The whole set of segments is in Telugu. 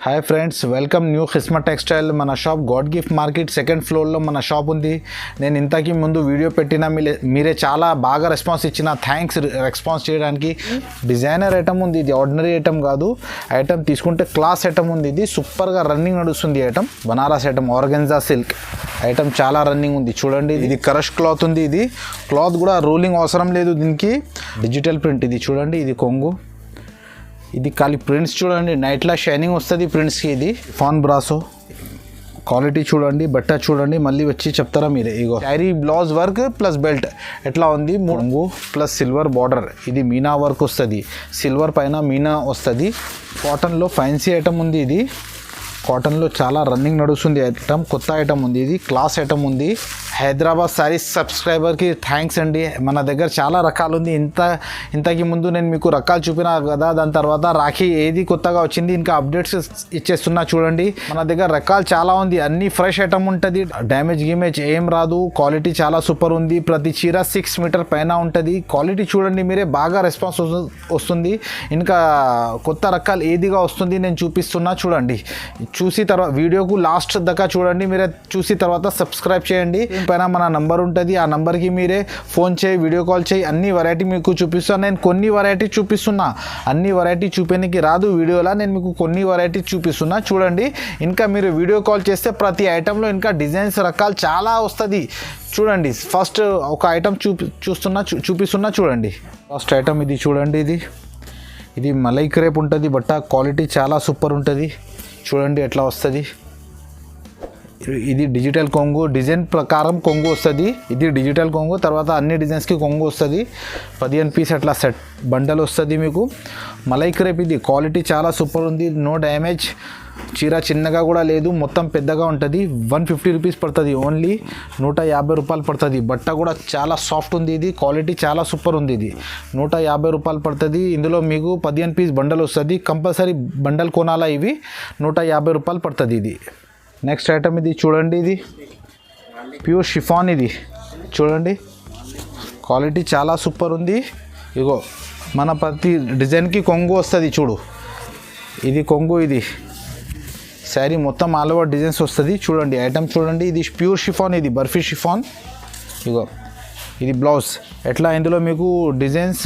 Hi friends, welcome new Kismat textile. మన shop God gift market second ఫ్లోర్లో మన షాప్ ఉంది. నేను ఇంతకీ ముందు వీడియో పెట్టిన మీరే చాలా బాగా రెస్పాన్స్ ఇచ్చిన. థ్యాంక్స్ రెస్పాన్స్ చేయడానికి. డిజైనర్ ఐటమ్ ఉంది, ఇది ఆర్డినరీ ఐటమ్ కాదు. ఐటమ్ తీసుకుంటే క్లాస్ ఐటమ్ ఉంది. ఇది సూపర్గా రన్నింగ్ నడుస్తుంది item. Banaras item, organza silk item చాలా రన్నింగ్ ఉంది. చూడండి, ఇది క్రష్ క్లాత్ ఉంది. ఇది క్లాత్ కూడా రోలింగ్ అవసరం లేదు దీనికి. డిజిటల్ ప్రింట్ ఇది చూడండి. ఇది కొంగు, ఇది ఖాళీ ప్రింట్స్ చూడండి. నైట్లా షైనింగ్ వస్తుంది ప్రింట్స్కి. ఇది ఫాన్ బ్రాసో క్వాలిటీ చూడండి, బట్ట చూడండి. మళ్ళీ వచ్చి చెప్తారా మీరే. ఇగో sari blouse work plus belt ఎట్లా ఉంది. ముంగు ప్లస్ సిల్వర్ బార్డర్. ఇది మీనా వర్క్ వస్తుంది, సిల్వర్ పైన మీనా వస్తుంది. కాటన్లో ఫ్యాన్సీ ఐటమ్ ఉంది. ఇది కాటన్లో చాలా రన్నింగ్ నడుస్తుంది ఐటమ్. కొత్త ఐటమ్ ఉంది, ఇది క్లాస్ ఐటమ్ ఉంది. హైదరాబాద్ శారీస్ సబ్స్క్రైబర్కి థ్యాంక్స్ అండి. మన దగ్గర చాలా రకాలు ఉంది. ఇంతకి ముందు నేను మీకు రకాలు చూపినా కదా, దాని తర్వాత రాఖీ ఏది కొత్తగా వచ్చింది ఇంకా అప్డేట్స్ ఇచ్చేస్తున్నా చూడండి. మన దగ్గర రకాలు చాలా ఉంది, అన్ని ఫ్రెష్ ఐటమ్ ఉంటుంది. డ్యామేజ్ గిమేజ్ ఏం రాదు. క్వాలిటీ చాలా సూపర్ ఉంది. ప్రతి చీర 6 మీటర్ పైన ఉంటుంది. క్వాలిటీ చూడండి మీరే, బాగా రెస్పాన్స్ వస్తుంది. ఇంకా కొత్త రకాలు ఏదిగా వస్తుంది నేను చూపిస్తున్నా చూడండి. చూసి తర్వాత వీడియోకు లాస్ట్ దాకా చూడండి. మీరే చూసి తర్వాత సబ్స్క్రైబ్ చేయండి. పైన మన నంబర్ ఉంటుంది, ఆ నంబర్కి మీరే ఫోన్ చేయి, వీడియో కాల్ చేయి. అన్ని వెరైటీ మీకు చూపిస్తాను. నేను కొన్ని వెరైటీ చూపిస్తున్నా, అన్ని వెరైటీ చూపేనికి రాదు వీడియోలో. నేను మీకు కొన్ని వెరైటీ చూపిస్తున్నా చూడండి. ఇంకా మీరు వీడియో కాల్ చేస్తే ప్రతి ఐటెంలో ఇంకా డిజైన్స్ రకాలు చాలా వస్తుంది చూడండి. ఫస్ట్ ఒక ఐటమ్ చూపిస్తున్నా చూడండి. ఫస్ట్ ఐటమ్ ఇది చూడండి. ఇది మలై క్రేప్ ఉంటుంది. బట్ట క్వాలిటీ చాలా సూపర్ ఉంటుంది. చూడండి ఎట్లా వస్తుంది. ఇది డిజిటల్ కొంగు, డిజైన్ ప్రకారం కొంగు వస్తుంది. ఇది డిజిటల్ కొంగు. తర్వాత అన్ని డిజైన్స్కి కొంగు వస్తుంది. 15 పీస్ అట్లా సెట్ బండల్ వస్తుంది మీకు. మలై క్రేప్ ఇది క్వాలిటీ చాలా సూపర్ ఉంది. No damage. చీర చిన్నగా కూడా లేదు, మొత్తం పెద్దగా ఉంటుంది. 150 రూపీస్ పడుతుంది. ఓన్లీ 150 రూపాయలు పడుతుంది. బట్ట కూడా చాలా సాఫ్ట్ ఉంది. ఇది క్వాలిటీ చాలా సూపర్ ఉంది. ఇది 150 రూపాయలు పడుతుంది. ఇందులో మీకు 15 పీస్ బండల్ వస్తుంది. కంపల్సరీ బండల్ కొనాలా. ఇవి 150 రూపాయలు పడుతుంది. ఇది నెక్స్ట్ ఐటమ్ ఇది చూడండి. ఇది ప్యూర్ షిఫాన్. ఇది చూడండి, క్వాలిటీ చాలా సూపర్ ఉంది. ఇగో మన ప్రతి డిజైన్కి కొంగు వస్తుంది చూడు. ఇది కొంగు. ఇది శారీ మొత్తం ఆల్ ఓవర్ డిజైన్స్ వస్తుంది చూడండి. ఐటమ్ చూడండి. ఇది ప్యూర్ షిఫాన్, ఇది బర్ఫీ షిఫాన్. ఇగో ఇది బ్లౌజ్ ఎట్లా. ఇందులో మీకు డిజైన్స్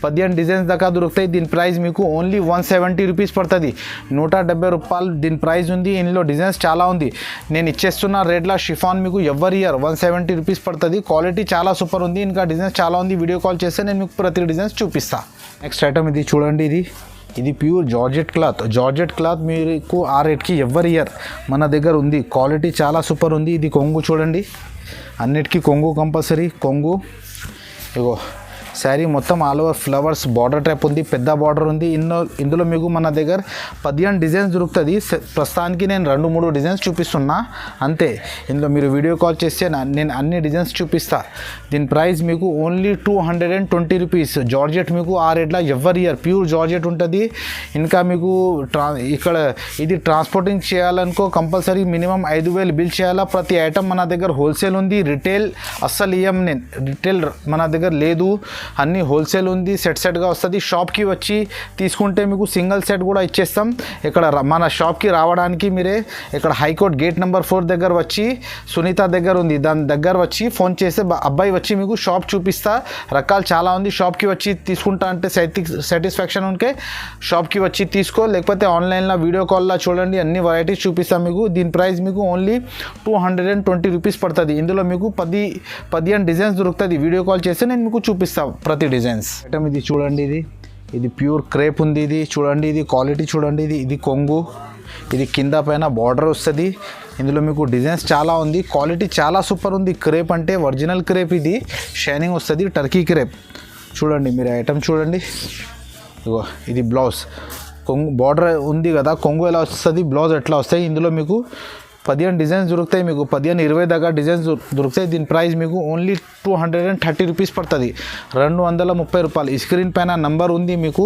15 డిజైన్స్ దాకా దొరుకుతాయి. దీని ప్రైస్ మీకు ఓన్లీ 170 రూపీస్ పడుతుంది. 170 రూపాయలు దీని ప్రైస్ ఉంది. ఇందులో డిజైన్స్ చాలా ఉంది. నేను ఇచ్చేస్తున్న రేట్లా షిఫాన్ మీకు ఎవరి ఇయర్ 170 రూపీస్ పడుతుంది. క్వాలిటీ చాలా సూపర్ ఉంది. ఇంకా డిజైన్స్ చాలా ఉంది. వీడియో కాల్ చేస్తే నేను మీకు ప్రతి డిజైన్స్ చూపిస్తాను. నెక్స్ట్ ఐటమ్ ఇది చూడండి. ఇది pure georgette cloth. Georgette cloth మీకు ఆ రేట్కి ఎవరి ఇయర్ మన దగ్గర ఉంది. క్వాలిటీ చాలా సూపర్ ఉంది. ఇది కొంగు చూడండి. అన్నిటికీ కొంగు కంపల్సరీ. కొంగు ఇగో శారీ మొత్తం all over flowers border type ఉంది. పెద్ద బార్డర్ ఉంది. ఇందులో మీకు మన దగ్గర 15 డిజైన్స్ దొరుకుతుంది. ప్రస్తుతానికి నేను 2-3 డిజైన్స్ చూపిస్తున్నా అంతే. ఇందులో మీరు వీడియో కాల్ చేస్తే నేను అన్ని డిజైన్స్ చూపిస్తా. దీని ప్రైస్ మీకు ఓన్లీ 220 రూపీస్. జార్జెట్ మీకు ఆ రేట్లో ఎవరి ఇయర్ ప్యూర్ జార్జెట్ ఉంటుంది. ఇంకా మీకు ఇక్కడ ఇది ట్రాన్స్పోర్టింగ్ చేయాలనుకో కంపల్సరీ మినిమం 5,000 బిల్ చేయాలా. ప్రతి ఐటమ్ మన దగ్గర హోల్సేల్ ఉంది. రిటైల్ అస్సలు ఇయ్యం. నేను రిటైల్ మన దగ్గర లేదు, అన్నీ హోల్సేల్ ఉంది. సెట్గా వస్తుంది. షాప్కి వచ్చి తీసుకుంటే మీకు సింగిల్ సెట్ కూడా ఇచ్చేస్తాం. ఇక్కడ మన షాప్కి రావడానికి మీరే ఇక్కడ హైకోర్ట్ గేట్ నెంబర్ 4 దగ్గర వచ్చి సునీత దగ్గర ఉంది, దాని దగ్గర వచ్చి ఫోన్ చేస్తే అబ్బాయి వచ్చి మీకు షాప్ చూపిస్తా. రకాలు చాలా ఉంది. షాప్కి వచ్చి తీసుకుంటా అంటే సాటిస్ఫాక్షన్ ఉంటే షాప్కి వచ్చి తీసుకో, లేకపోతే ఆన్లైన్లో వీడియో కాల్లో చూడండి. అన్ని వెరైటీస్ చూపిస్తాం మీకు. దీని ప్రైస్ మీకు ఓన్లీ 220 రూపీస్ పడుతుంది. ఇందులో మీకు 15 డిజైన్స్ దొరుకుతుంది. వీడియో కాల్ చేస్తే నేను మీకు చూపిస్తాను ప్రతి డిజైన్స్. ఐటమ్ ఇది చూడండి. ఇది ప్యూర్ క్రేప్ ఉంది. ఇది చూడండి. ఇది క్వాలిటీ చూడండి. ఇది కొంగు. ఇది కింద పైన బార్డర్ వస్తుంది. ఇందులో మీకు డిజైన్స్ చాలా ఉంది. క్వాలిటీ చాలా సూపర్ ఉంది. క్రేప్ అంటే ఒరిజినల్ క్రేప్. ఇది షైనింగ్ వస్తుంది. టర్కీ క్రేప్ చూడండి. మీరు ఐటమ్ చూడండి. ఇగో ఇది బ్లౌజ్. కొంగు బార్డర్ ఉంది కదా, కొంగు ఎలా వస్తుంది, బ్లౌజ్ ఎట్లా వస్తాయి. ఇందులో మీకు 15 డిజైన్స్ దొరుకుతాయి. మీకు 15-20 దాకా డిజైన్స్ దొరుకుతాయి. దీని ప్రైస్ మీకు ఓన్లీ 230 రూపీస్ పడుతుంది. 230 రూపాయలు. ఈ స్క్రీన్ పైన నంబర్ ఉంది. మీకు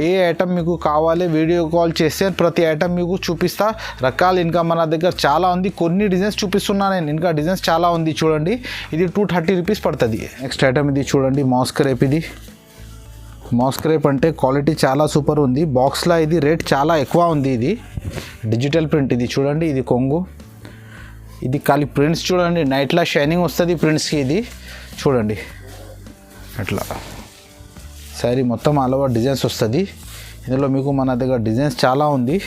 ఏ ఐటమ్ మీకు కావాలి వీడియో కాల్ చేస్తే ప్రతి ఐటమ్ మీకు చూపిస్తా. రకాలు ఇంకా మన దగ్గర చాలా ఉంది. కొన్ని డిజైన్స్ చూపిస్తున్నా నేను. ఇంకా డిజైన్స్ చాలా ఉంది చూడండి. ఇది 230 రూపీస్ పడుతుంది. నెక్స్ట్ ఐటమ్ ఇది చూడండి. Mask rape. ఇది మాస్ క్రేప్ అంటే క్వాలిటీ చాలా సూపర్ ఉంది. బాక్స్లో ఇది రేట్ చాలా ఎక్కువ ఉంది. ఇది డిజిటల్ ప్రింట్. ఇది చూడండి, ఇది కొంగు. ఇది ఖాళీ ప్రింట్స్ చూడండి, నైట్లో షైనింగ్ వస్తుంది ప్రింట్స్కి. ఇది చూడండి అట్లా శారీ మొత్తం ఆల్ ఓవర్ డిజైన్స్ వస్తుంది. ఇందులో మీకు మన దగ్గర డిజైన్స్ చాలా ఉంది.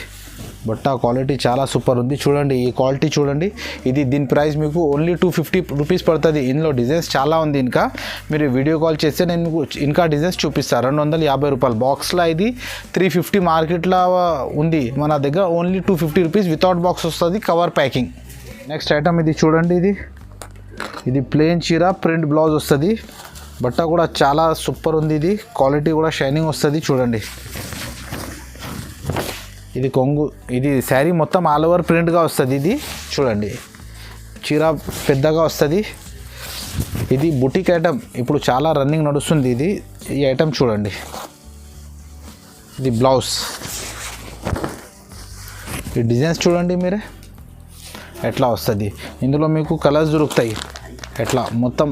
బట్ ఆ క్వాలిటీ చాలా సూపర్ ఉంది. చూడండి ఈ క్వాలిటీ చూడండి. ఇది దీని ప్రైస్ మీకు ఓన్లీ 250 రూపీస్ పడుతుంది. ఇందులో డిజైన్స్ చాలా ఉంది. ఇంకా మీరు వీడియో కాల్ చేస్తే నేను మీకు ఇంకా డిజైన్స్ చూపిస్తాను. 250 రూపాయలు బాక్స్లో. ఇది 350 మార్కెట్లో ఉంది. మన దగ్గర ఓన్లీ 250 రూపీస్ వితౌట్ బాక్స్ వస్తుంది, కవర్ ప్యాకింగ్. నెక్స్ట్ ఐటమ్ ఇది చూడండి. ఇది ప్లెయిన్ చీర, ప్రింట్ బ్లౌజ్ వస్తుంది. బట్ట కూడా చాలా సూపర్ ఉంది. ఇది క్వాలిటీ కూడా షైనింగ్ వస్తుంది. చూడండి ఇది కొంగు. ఇది శారీ మొత్తం ఆల్ ఓవర్ ప్రింట్గా వస్తుంది. ఇది చూడండి చీర పెద్దగా వస్తుంది. ఇది బుటిక్ ఐటమ్, ఇప్పుడు చాలా రన్నింగ్ నడుస్తుంది. ఇది ఈ ఐటమ్ చూడండి. ఇది బ్లౌజ్. ఈ డిజైన్స్ చూడండి మీరే ఎట్లా వస్తుంది. ఇందులో మీకు కలర్స్ దొరుకుతాయి. ఎట్లా మొత్తం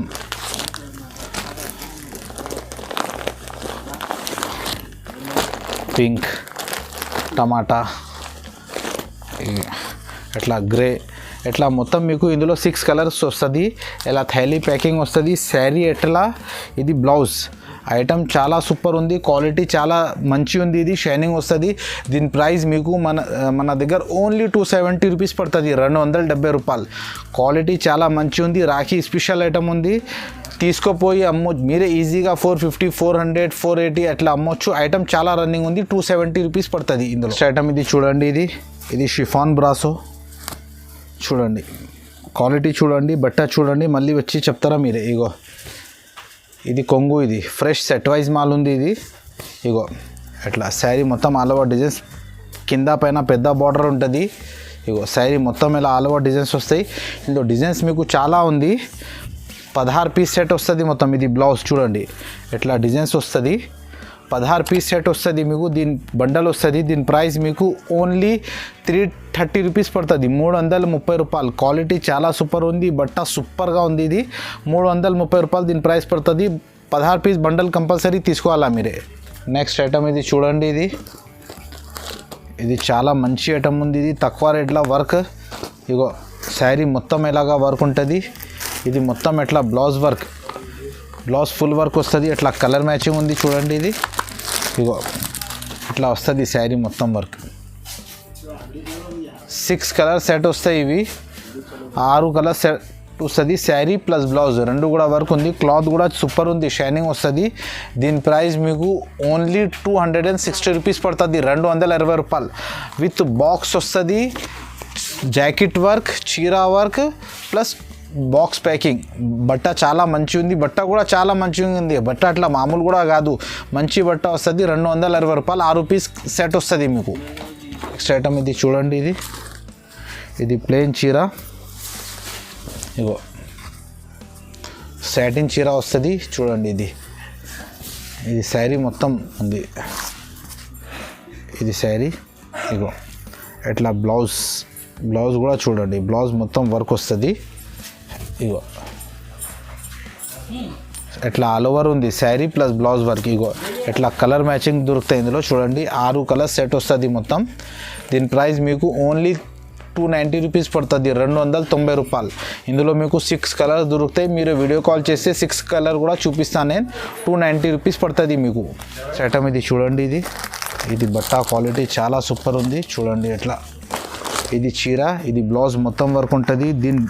పింక్, టమాటా, ఎట్లా గ్రే, ఎట్లా మొత్తం మీకు ఇందులో 6 కలర్స్ వస్తుంది. ఇలా థైలీ ప్యాకింగ్ వస్తుంది. శారీ ఎట్లా. ఇది బ్లౌజ్. ఐటమ్ చాలా సూపర్ ఉంది. క్వాలిటీ చాలా మంచి ఉంది. ఇది షైనింగ్ వస్తుంది. దీని ప్రైస్ మీకు మన దగ్గర ఓన్లీ 270 రూపీస్ పడుతుంది, 270 రూపాయలు. క్వాలిటీ చాలా మంచి ఉంది. రాఖీ స్పెషల్ ఐటమ్ ఉంది. తీసుకుపోయి మీరే ఈజీగా 450, 400, 480 అట్లా అమ్మొచ్చు. ఐటమ్ చాలా రన్నింగ్ ఉంది. 270 రూపీస్ పడుతుంది ఇందులో. ఐటమ్ ఇది చూడండి. ఇది షిఫాన్ బ్రాసో. చూడండి క్వాలిటీ చూడండి, బట్ట చూడండి, మళ్ళీ వచ్చి చెప్తారా మీరే. ఇగో ఇది కొంగు. ఇది ఫ్రెష్ సెట్ వైజ్ మాల్ ఉంది. ఇది ఇగో అట్లా శారీ మొత్తం ఆల్ ఓవర్ డిజైన్స్, కింద పైన పెద్ద బార్డర్ ఉంటుంది. ఇగో శారీ మొత్తం ఇలా ఆల్ ఓవర్ డిజైన్స్ వస్తాయి. ఇందులో డిజైన్స్ మీకు చాలా ఉంది. 16 పీస్ సెట్ వస్తుంది మొత్తం. ఇది బ్లౌజ్ చూడండి ఎట్లా డిజైన్స్ వస్తుంది. 16 పీస్ సెట్ వస్తుంది మీకు. దీని బండల్ వస్తుంది. దీని ప్రైస్ మీకు ఓన్లీ 330 రూపీస్ పడుతుంది, 330 రూపాయలు. క్వాలిటీ చాలా సూపర్ ఉంది. బట్ట సూపర్గా ఉంది. ఇది 330 రూపాయలు దీని ప్రైస్ పడుతుంది. 16 పీస్ బండల్ కంపల్సరీ తీసుకోవాలా మీరే. నెక్స్ట్ ఐటమ్ ఇది చూడండి. ఇది చాలా మంచి ఐటమ్ ఉంది. ఇది తక్కువ రేట్లో వర్క్. ఇగో శారీ మొత్తం ఎలాగా వర్క్ ఉంటుంది. ఇది మొత్తం ఎట్లా blouse work, blouse full work వస్తుంది. ఎట్లా కలర్ మ్యాచింగ్ ఉంది చూడండి. ఇది ఇగో ఇట్లా వస్తుంది శారీ మొత్తం వర్క్. 6 కలర్ సెట్ వస్తాయి. ఇవి 6 కలర్ సెట్ వస్తుంది. శారీ ప్లస్ బ్లౌజ్ రెండు కూడా వర్క్ ఉంది. క్లాత్ కూడా సూపర్ ఉంది, షైనింగ్ వస్తుంది. దీని ప్రైస్ మీకు ఓన్లీ 260 రూపీస్ పడుతుంది, 220 రూపాయలు. విత్ బాక్స్ వస్తుంది, జాకెట్ వర్క్, చీరా వర్క్ ప్లస్ బాక్స్ ప్యాకింగ్. బట్ట చాలా మంచి ఉంది. బట్ట కూడా చాలా మంచిగా ఉంది. బట్ట అట్లా మామూలు కూడా కాదు, మంచి బట్ట వస్తుంది. 220 రూపాయలు 6 పీస్ సెట్ వస్తుంది మీకు. నెక్స్ట్ ఐటమ్ ఇది చూడండి. ఇది ప్లెయిన్ చీర. ఇగో సాటిన్ చీర వస్తుంది చూడండి. ఇది శారీ మొత్తం ఉంది. ఇది శారీ. ఇగో ఎట్లా బ్లౌజ్ కూడా చూడండి. బ్లౌజ్ మొత్తం వర్క్ వస్తుంది. ఇగో ఎట్లా ఆల్ ఓవర్ ఉంది శారీ ప్లస్ బ్లౌజ్ వర్క్. ఇగో ఎట్లా కలర్ మ్యాచింగ్ దొరుకుతాయి ఇందులో చూడండి. 6 కలర్ సెట్ వస్తుంది మొత్తం. దీని ప్రైస్ మీకు ఓన్లీ 290 రూపీస్ పడుతుంది, 290 రూపాయలు. ఇందులో మీకు 6 కలర్స్ దొరుకుతాయి. మీరు వీడియో కాల్ చేస్తే 6 కలర్ కూడా చూపిస్తాను నేను. 290 రూపీస్ పడుతుంది మీకు. ఐటమ్ ఇది చూడండి. ఇది బట్ట క్వాలిటీ చాలా సూపర్ ఉంది. చూడండి ఎట్లా. ఇది చీర, ఇది బ్లౌజ్ మొత్తం వర్క్ ఉంటుంది. దీని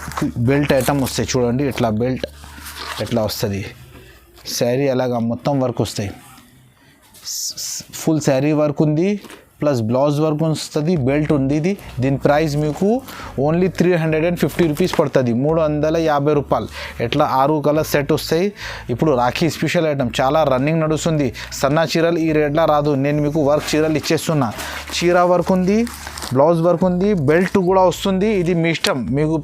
బెల్ట్ ఐటమ్ వస్తాయి చూడండి. ఇట్లా బెల్ట్ ఎట్లా వస్తుంది. శారీ అలాగా మొత్తం వర్క్ వస్తాయి. ఫుల్ శారీ వర్క్ ఉంది ప్లస్ బ్లౌజ్ వర్క్ వస్తుంది, బెల్ట్ ఉంది. దీని ప్రైస్ మీకు ఓన్లీ 350 రూపీస్ పడుతుంది, 350 రూపాయలు. ఎట్లా 6 కలర్ సెట్ వస్తాయి. ఇప్పుడు రాఖీ స్పెషల్ ఐటమ్ చాలా రన్నింగ్ నడుస్తుంది. సన్న చీరలు ఈ రేట్లో రాదు. నేను మీకు వర్క్ చీరలు ఇచ్చేస్తున్నా. చీర వర్క్ ఉంది, బ్లౌజ్ వర్క్ ఉంది, బెల్ట్ కూడా వస్తుంది. ఇది మీ ఇష్టం, మీకు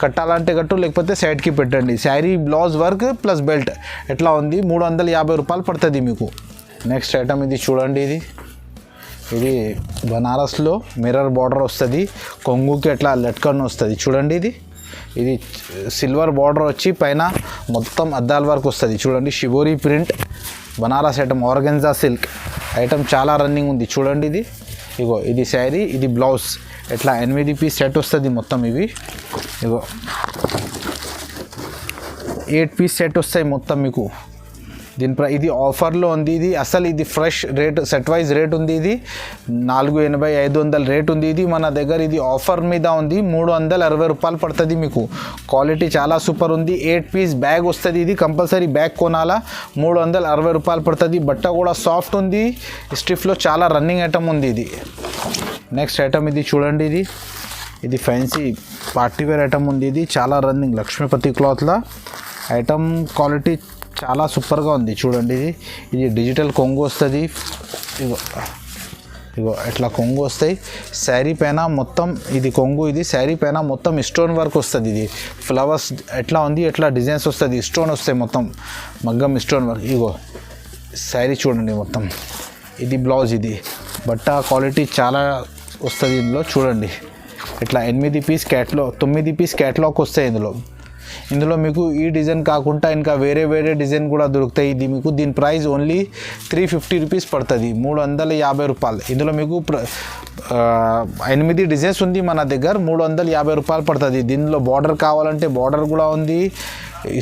కట్టాలంటే కట్టు, లేకపోతే సైడ్కి పెట్టండి. Sari blouse work plus belt ఎట్లా ఉంది, 350 రూపాయలు పడుతుంది మీకు. నెక్స్ట్ ఐటమ్ ఇది చూడండి. ఇది బనారస్లో మిర్రర్ బార్డర్ వస్తుంది. కొంగుకి ఎట్లా లట్కన్ వస్తుంది చూడండి. ఇది సిల్వర్ బార్డర్ వచ్చి పైన మొత్తం అద్దాల వర్క్ వస్తుంది చూడండి. Shibori print Banaras item organza silk item చాలా రన్నింగ్ ఉంది చూడండి. ఇది శారీ, ఇది బ్లౌజ్. ఇట్లా 8 పీస్ సెట్ వస్తుంది మొత్తం. ఇవి 8 పీస్ సెట్ వస్తాయి మొత్తం మీకు. ఇది ఆఫర్లో ఉంది. ఇది fresh rate, set wise rate ఉంది. ఇది 480 500 రేట్ ఉంది. ఇది మన దగ్గర ఇది ఆఫర్ మీద ఉంది. 360 రూపాయలు పడుతుంది మీకు. క్వాలిటీ చాలా సూపర్ ఉంది. 8 పీస్ బ్యాగ్ వస్తుంది. ఇది కంపల్సరీ బ్యాగ్ కొనాలా. 360 రూపాయలు పడుతుంది. బట్ట కూడా సాఫ్ట్ ఉంది. స్టిఫ్లో చాలా రన్నింగ్ ఐటమ్ ఉంది. ఇది నెక్స్ట్ ఐటమ్ ఇది చూడండి. ఇది ఫ్యాన్సీ పార్టీవేర్ ఐటమ్ ఉంది. ఇది చాలా రన్నింగ్ లక్ష్మీపతి క్లాత్లో ఐటమ్. క్వాలిటీ చాలా సూపర్గా ఉంది చూడండి. ఇది డిజిటల్ కొంగు వస్తుంది. ఇట్లా కొంగు వస్తాయి. శారీ పైన మొత్తం ఇది కొంగు. ఇది శారీ పైన మొత్తం స్టోన్ వర్క్ వస్తుంది. ఇది ఫ్లవర్స్ ఎట్లా ఉంది, ఎట్లా డిజైన్స్ వస్తుంది, స్టోన్ వస్తాయి మొత్తం, మగ్గం స్టోన్ వర్క్. శారీ చూడండి మొత్తం. ఇది బ్లౌజ్. ఇది బట్ట క్వాలిటీ చాలా వస్తుంది ఇందులో చూడండి. ఇట్లా 8 పీస్ క్యాట్లాగ్, 9 పీస్ క్యాట్లాగ్ వస్తాయి ఇందులో మీకు ఈ డిజైన్ కాకుండా ఇంకా వేరే డిజైన్ కూడా దొరుకుతాయి. ఇది మీకు దీని ప్రైస్ ఓన్లీ 350 రూపీస్ పడుతుంది, 350 రూపాయలు. ఇందులో మీకు 8 డిజైన్స్ ఉంది మన దగ్గర, 350 రూపాయలు పడుతుంది. దీనిలో బార్డర్ కావాలంటే బార్డర్ కూడా ఉంది,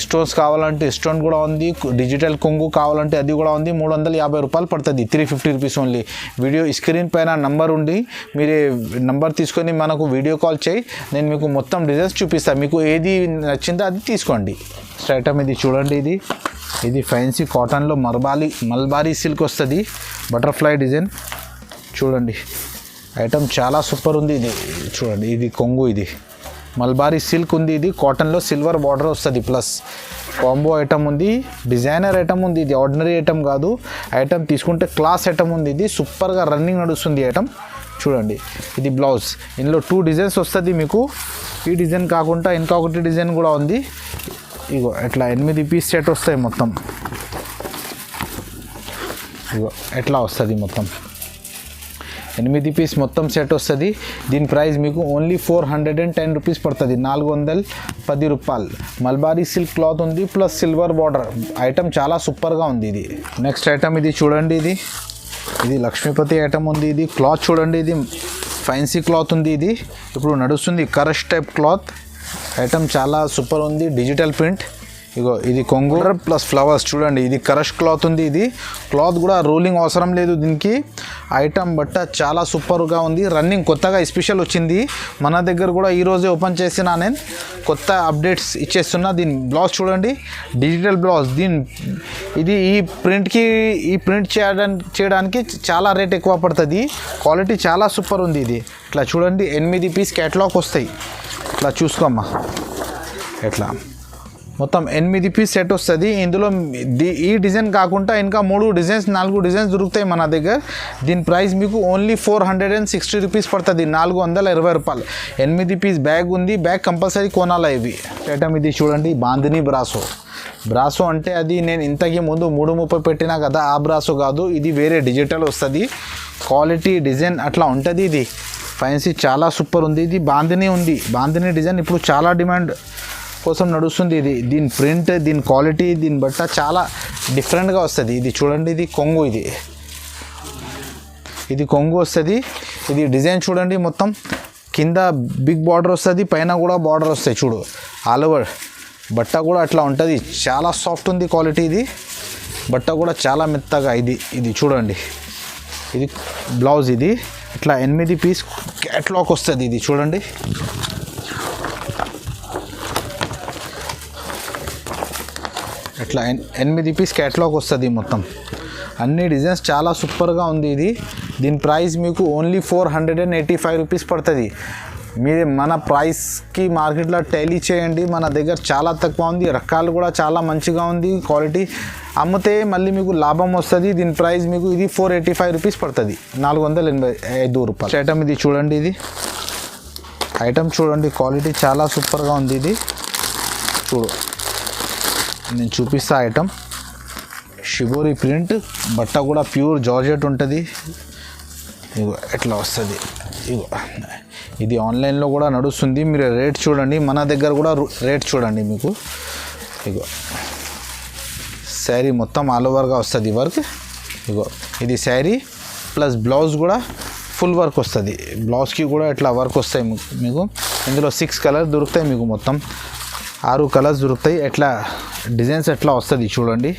స్టోన్స్ కావాలంటే స్టోన్ కూడా ఉంది, డిజిటల్ కొంగు కావాలంటే అది కూడా ఉంది. 350 రూపాయలు పడుతుంది, 350 రూపీస్ ఓన్లీ. వీడియో స్క్రీన్ పైన నంబర్ ఉండి మీరే నంబర్ తీసుకొని మనకు వీడియో కాల్ చేయి, నేను మీకు మొత్తం డిజైన్స్ చూపిస్తాను. మీకు ఏది నచ్చిందో అది తీసుకోండి. ఐటమ్ ఇది చూడండి. ఇది ఫ్యాన్సీ కాటన్లో మల్బారీ సిల్క్ వస్తుంది, బటర్ఫ్లై డిజైన్ చూడండి. ఐటమ్ చాలా సూపర్ ఉంది. ఇది చూడండి. ఇది కొంగు, ఇది మల్బారీ సిల్క్ ఉంది. ఇది కాటన్లో సిల్వర్ బార్డర్ వస్తుంది, ప్లస్ కాంబో ఐటమ్ ఉంది, డిజైనర్ ఐటమ్ ఉంది. ఇది ఆర్డినరీ ఐటమ్ కాదు. ఐటమ్ తీసుకుంటే క్లాస్ ఐటమ్ ఉంది. ఇది సూపర్గా రన్నింగ్ నడుస్తుంది ఐటమ్ చూడండి. ఇది బ్లౌజ్. ఇందులో 2 డిజైన్స్ వస్తుంది మీకు. ఈ డిజైన్ కాకుండా ఇంకొకటి డిజైన్ కూడా ఉంది. ఇట్లా 8 పీస్ సెట్ వస్తాయి మొత్తం. ఎట్లా వస్తుంది మొత్తం 8 పీస్ మొత్తం సెట్ వస్తుంది. దీని ప్రైస్ మీకు ఓన్లీ 410 రూపీస్ పడుతుంది, 410 రూపాయలు. మల్బారీ సిల్క్ క్లాత్ ఉంది, ప్లస్ సిల్వర్ బార్డర్. ఐటమ్ చాలా సూపర్గా ఉంది. ఇది నెక్స్ట్ ఐటమ్ ఇది చూడండి. ఇది లక్ష్మీపతి ఐటమ్ ఉంది. ఇది క్లాత్ చూడండి. ఇది ఫ్యాన్సీ క్లాత్ ఉంది. ఇది ఇప్పుడు నడుస్తుంది కరష్ టైప్ క్లాత్. ఐటమ్ చాలా సూపర్ ఉంది, డిజిటల్ ప్రింట్. ఇది కొంగు ప్లస్ ఫ్లవర్స్ చూడండి. ఇది కరష్ క్లాత్ ఉంది. ఇది క్లాత్ కూడా రోలింగ్ అవసరం లేదు దీనికి. ఐటమ్ బట్ట చాలా సూపర్గా ఉంది, రన్నింగ్ కొత్తగా స్పెషల్ వచ్చింది మన దగ్గర కూడా. ఈరోజే ఓపెన్ చేసిన నేను, కొత్త అప్డేట్స్ ఇచ్చేస్తున్నా. దీని బ్లౌజ్ చూడండి, డిజిటల్ బ్లౌజ్. ఈ ప్రింట్ చేయడానికి చాలా రేట్ ఎక్కువ పడుతుంది. క్వాలిటీ చాలా సూపర్ ఉంది. ఇది ఇట్లా చూడండి. 8 పీస్ క్యాట్లాగ్ వస్తాయి. ఇట్లా చూసుకోమ్మా. ఎట్లా మొత్తం 8 పీస్ సెట్ వస్తుంది. ఇందులో ఈ డిజైన్ కాకుండా ఇంకా 4 డిజైన్స్ దొరుకుతాయి మన దగ్గర. దీని ప్రైస్ మీకు ఓన్లీ 460 రూపీస్ పడుతుంది, 420 రూపాయలు. 8 పీస్ బ్యాగ్ ఉంది. బ్యాగ్ కంపల్సరీ కొనాలి. ఇవి ఐటమ్ ఇది చూడండి. బాందిని బ్రాసో అంటే అది నేను ఇంతకీ ముందు 330 పెట్టినా కదా, ఆ బ్రాసో కాదు. ఇది వేరే డిజిటల్ వస్తుంది. క్వాలిటీ డిజైన్ అట్లా ఉంటుంది. ఇది ఫ్యాన్సీ చాలా సూపర్ ఉంది. ఇది బాందిని ఉంది. బాందిని డిజైన్ ఇప్పుడు చాలా డిమాండ్ కోసం నడుస్తుంది. దీని ప్రింట్, దీని క్వాలిటీ, దీని బట్ట చాలా డిఫరెంట్గా వస్తుంది. ఇది చూడండి. ఇది కొంగు. ఇది కొంగు వస్తుంది. ఇది డిజైన్ చూడండి. మొత్తం కింద బిగ్ బార్డర్ వస్తుంది, పైన కూడా బార్డర్ వస్తాయి చూడు, ఆల్ ఓవర్. బట్ట కూడా అట్లా ఉంటుంది. చాలా సాఫ్ట్ ఉంది క్వాలిటీ. ఇది బట్ట కూడా చాలా మెత్తగా. ఇది చూడండి. ఇది బ్లౌజ్. ఇది ఇట్లా 8 పీస్ క్యాట్లాగ్ వస్తుంది. ఇది చూడండి. ఇట్లా 8 పీస్ క్యాట్లాగ్ వస్తుంది మొత్తం. అన్ని డిజైన్స్ చాలా సూపర్గా ఉంది. దీని ప్రైస్ మీకు ఓన్లీ 485 రూపీస్ పడుతుంది. మీరు మన ప్రైస్కి మార్కెట్లో టైలీ చేయండి. మన దగ్గర చాలా తక్కువ ఉంది, రకాలు కూడా చాలా మంచిగా ఉంది. క్వాలిటీ అమ్మితే మళ్ళీ మీకు లాభం వస్తుంది. దీని ప్రైస్ మీకు ఇది 485 రూపీస్ పడుతుంది, 485 రూపాయలు. ఐటమ్ ఇది చూడండి. ఇది ఐటమ్ చూడండి. క్వాలిటీ చాలా సూపర్గా ఉంది. ఇది చూడు, నేను చూపిస్తా. ఐటమ్ షిబోరి ప్రింట్, బట్ట కూడా ప్యూర్ జార్జెట్ ఉంటుంది. ఎట్లా వస్తుంది. ఇది ఆన్లైన్లో కూడా నడుస్తుంది. మీరు రేట్ చూడండి, మన దగ్గర కూడా రేట్ చూడండి. మీకు శారీ మొత్తం ఆల్ ఓవర్గా వస్తుంది వర్క్. ఇగో ఇది శారీ ప్లస్ బ్లౌజ్ కూడా ఫుల్ వర్క్ వస్తుంది. బ్లౌజ్కి కూడా ఇట్లా వర్క్ వస్తాయి మీకు. ఇందులో 6 కలర్స్ దొరుకుతాయి మీకు, మొత్తం 6 కలర్స్ దొరుకుతాయి. ఎట్లా డిజైన్స్ ఎట్లా వస్తుంది చూడండి.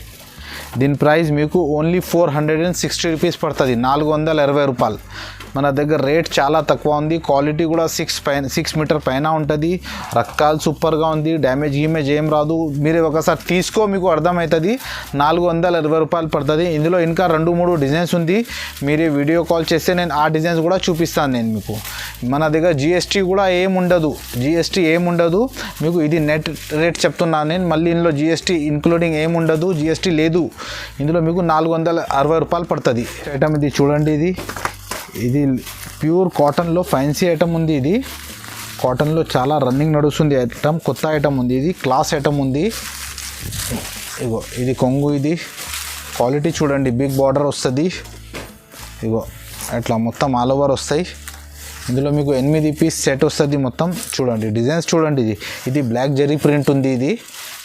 దీని ప్రైస్ మీకు ఓన్లీ 460 రూపీస్ పడుతుంది, 420 రూపాయలు. మన దగ్గర రేట్ చాలా తక్కువ ఉంది. క్వాలిటీ కూడా 6 మీటర్ పైన ఉంటుంది. రకాలు సూపర్గా ఉంది. డ్యామేజ్ ఏం రాదు. మీరే ఒకసారి తీసుకో, మీకు అర్థమవుతుంది. 420 రూపాయలు పడుతుంది. ఇందులో ఇంకా 2-3 డిజైన్స్ ఉంది. మీరే వీడియో కాల్ చేస్తే నేను ఆ డిజైన్స్ కూడా చూపిస్తాను నేను మీకు. మన దగ్గర జిఎస్టీ కూడా ఏముండదు మీకు. ఇది నెట్ రేట్ చెప్తున్నాను నేను. మళ్ళీ ఇందులో జిఎస్టీ ఇంక్లూడింగ్ ఏముండదు, జిఎస్టీ లేదు. ఇందులో మీకు 460 రూపాయలు పడుతుంది. ఐటమ్ ఇది చూడండి. ఇది ప్యూర్ కాటన్లో ఫ్యాన్సీ ఐటమ్ ఉంది. ఇది కాటన్లో చాలా రన్నింగ్ నడుస్తుంది ఐటమ్, కొత్త ఐటమ్ ఉంది. ఇది క్లాస్ ఐటమ్ ఉంది. ఇగో ఇది కొంగు. ఇది క్వాలిటీ చూడండి. బిగ్ బార్డర్ వస్తుంది. ఇగో అట్లా మొత్తం ఆల్ ఓవర్ వస్తాయి. ఇందులో మీకు 8 పీస్ సెట్ వస్తుంది మొత్తం. చూడండి డిజైన్స్ చూడండి. ఇది బ్లాక్ జరీ ప్రింట్ ఉంది.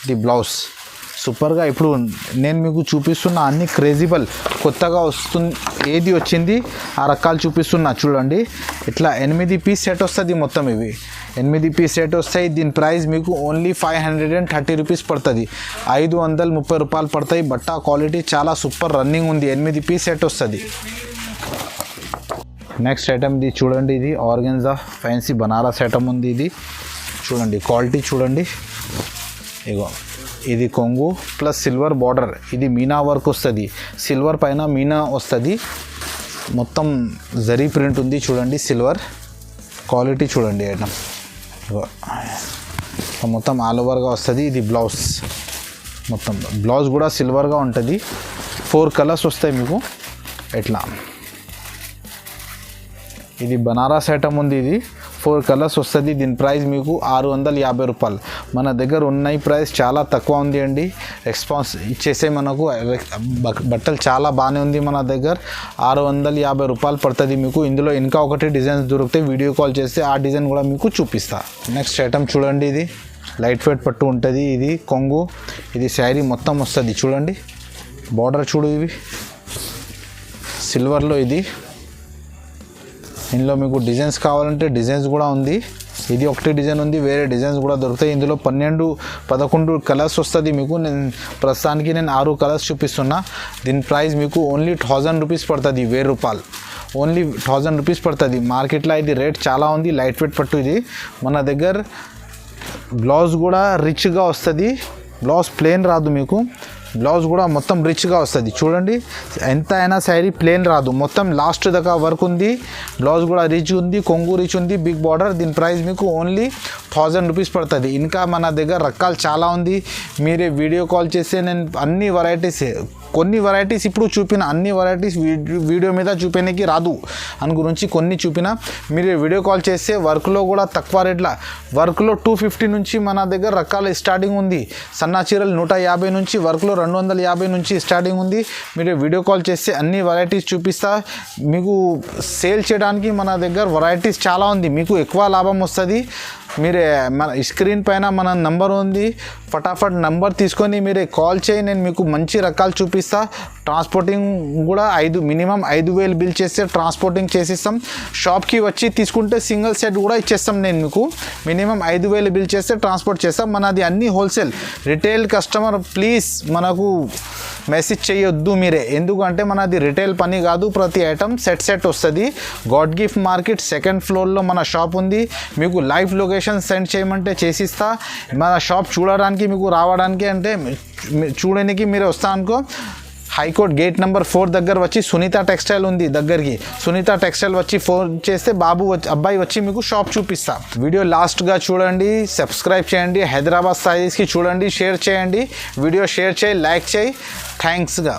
ఇది బ్లౌజ్ సూపర్గా. ఇప్పుడు నేను మీకు చూపిస్తున్న అన్ని క్రేజిబుల్ కొత్తగా వస్తుంది. ఏది వచ్చింది ఆ రకాలు చూపిస్తున్నా చూడండి. ఇట్లా 8 పీస్ సెట్ వస్తుంది మొత్తం. ఇవి 8 పీస్ సెట్ వస్తాయి. దీని ప్రైస్ మీకు ఓన్లీ 530 రూపీస్ పడుతుంది, 530 రూపాయలు పడతాయి. బట్ట క్వాలిటీ చాలా సూపర్ రన్నింగ్ ఉంది. 8 పీస్ సెట్ వస్తుంది. నెక్స్ట్ ఐటమ్ ఇది చూడండి. ఇది ఆర్గెన్జా ఫ్యాన్సీ బనారస్ ఐటమ్ ఉంది. ఇది చూడండి క్వాలిటీ చూడండి. ఇగో ఇది కొంగు ప్లస్ సిల్వర్ బార్డర్. ఇది మీనా వర్క్ వస్తుంది. సిల్వర్ పైన మీనా వస్తుంది. మొత్తం జరీ ప్రింట్ ఉంది చూడండి. సిల్వర్ క్వాలిటీ చూడండి ఐటమ్. మొత్తం ఆల్ ఓవర్గా వస్తుంది. ఇది బ్లౌజ్. మొత్తం బ్లౌజ్ కూడా సిల్వర్గా ఉంటుంది. 4 కలర్స్ వస్తాయి మీకు. ఎట్లా ఇది బనారస్ ఐటమ్ ఉంది. ఇది 4 కలర్స్ వస్తుంది. దీని ప్రైస్ మీకు 650 రూపాయలు. మన దగ్గర ఉన్న ప్రైస్ చాలా తక్కువ ఉంది అండి. రెస్పాన్స్ ఇచ్చేసే మనకు బట్టలు చాలా బాగానే ఉంది. మన దగ్గర 650 రూపాయలు పడుతుంది మీకు. ఇందులో ఇంకా ఒకటి డిజైన్స్ దొరికితే వీడియో కాల్ చేస్తే ఆ డిజైన్ కూడా మీకు చూపిస్తా. నెక్స్ట్ ఐటమ్ చూడండి. ఇది లైట్ వెయిట్ పట్టు ఉంటుంది. ఇది కొంగు. ఇది శారీ మొత్తం వస్తుంది చూడండి. బార్డర్ చూడు. ఇవి సిల్వర్లో. ఇందులో మీకు డిజైన్స్ కావాలంటే డిజైన్స్ కూడా ఉంది. ఇది ఒకటి డిజైన్ ఉంది, వేరే డిజైన్స్ కూడా దొరుకుతాయి. ఇందులో 12-11 కలర్స్ వస్తుంది మీకు. ప్రస్తుతానికి నేను 6 కలర్స్ చూపిస్తున్నా. దీని ప్రైస్ మీకు ఓన్లీ 1000 రూపీస్ పడుతుంది, 1000 రూపాయలు. ఓన్లీ 1000 రూపీస్ పడుతుంది. మార్కెట్లో ఇది రేట్ చాలా ఉంది. లైట్ వెయిట్ పట్టు. ఇది మన దగ్గర బ్లౌజ్ కూడా రిచ్గా వస్తుంది. బ్లౌజ్ ప్లెయిన్ రాదు మీకు. బ్లౌజ్ కూడా మొత్తం రిచ్గా వస్తుంది చూడండి. ఎంత అయినా శారీ ప్లెయిన్ రాదు. మొత్తం లాస్ట్ దాకా వర్క్ ఉంది. బ్లౌజ్ కూడా రిచ్ ఉంది. కొంగు రిచ్ ఉంది. Big border. దీని ప్రైస్ మీకు ఓన్లీ 1000 రూపీస్ పడుతుంది. ఇంకా మన దగ్గర రకాలు చాలా ఉంది. మీరే వీడియో కాల్ చేస్తే నేను అన్ని వెరైటీస్, కొన్ని వెరైటీస్ ఇప్పుడు చూపిన అన్ని వెరైటీస్ వీడియో మీద చూపించడానికి రాదు అని గురించి కొన్ని చూపిన. మీరు వీడియో కాల్ చేస్తే వర్క్లో కూడా తక్కువ రేట్ల, వర్క్లో 250 నుంచి మన దగ్గర రకాల స్టార్టింగ్ ఉంది. సన్నా చీరలు 150 నుంచి, వర్క్లో 250 నుంచి స్టార్టింగ్ ఉంది. మీరు వీడియో కాల్ చేస్తే అన్ని వెరైటీస్ చూపిస్తా. మీకు సేల్ చేయడానికి మన దగ్గర వెరైటీస్ చాలా ఉంది. మీకు ఎక్కువ లాభం వస్తుంది. మీరే మన స్క్రీన్ పైన మన నంబర్ ఉంది. ఫటాఫట్ నంబర్ తీసుకొని మీరే కాల్ చేయి. నేను మీకు మంచి రకాలు చూపిస్తా. ట్రాన్స్పోర్టింగ్ కూడా మినిమం 5000 బిల్ చేస్తే ట్రాన్స్పోర్టింగ్ చేసిస్తాం. షాప్కి వచ్చి తీసుకుంటే సింగిల్ సెట్ కూడా ఇచ్చేస్తాం. నేను మీకు మినిమం 5000 బిల్ చేస్తే ట్రాన్స్పోర్ట్ చేస్తాం. మనది అన్ని హోల్సేల్. రిటైల్ కస్టమర్ ప్లీజ్ మనకు మెసేజ్ చేయొద్దు మీరే, ఎందుకంటే మనది రిటైల్ పని కాదు. ప్రతి ఐటమ్ సెట్ వస్తుంది. గాడ్ గిఫ్ట్ మార్కెట్ 2nd ఫ్లోర్లో మన షాప్ ఉంది. మీకు లైవ్ లొకేషన్ సెండ్ చేయమంటే చేసిస్తా. మన షాప్ చూడడానికి మీకు రావడానికి అంటే చూడడానికి మీరు వస్తా అనుకో, హైకోర్ట్ గేట్ నెంబర్ 4 దగ్గర వచ్చి సునీత టెక్స్టైల్ ఉంది దగ్గరికి. సునీత టెక్స్టైల్ వచ్చి ఫోన్ చేస్తే అబ్బాయి వచ్చి మీకు షాప్ చూపిస్తా. వీడియో లాస్ట్గా చూడండి, సబ్స్క్రైబ్ చేయండి. హైదరాబాద్ సారీస్కి చూడండి, షేర్ చేయండి. వీడియో షేర్ చేయి, లైక్ చేయి. థ్యాంక్స్గా.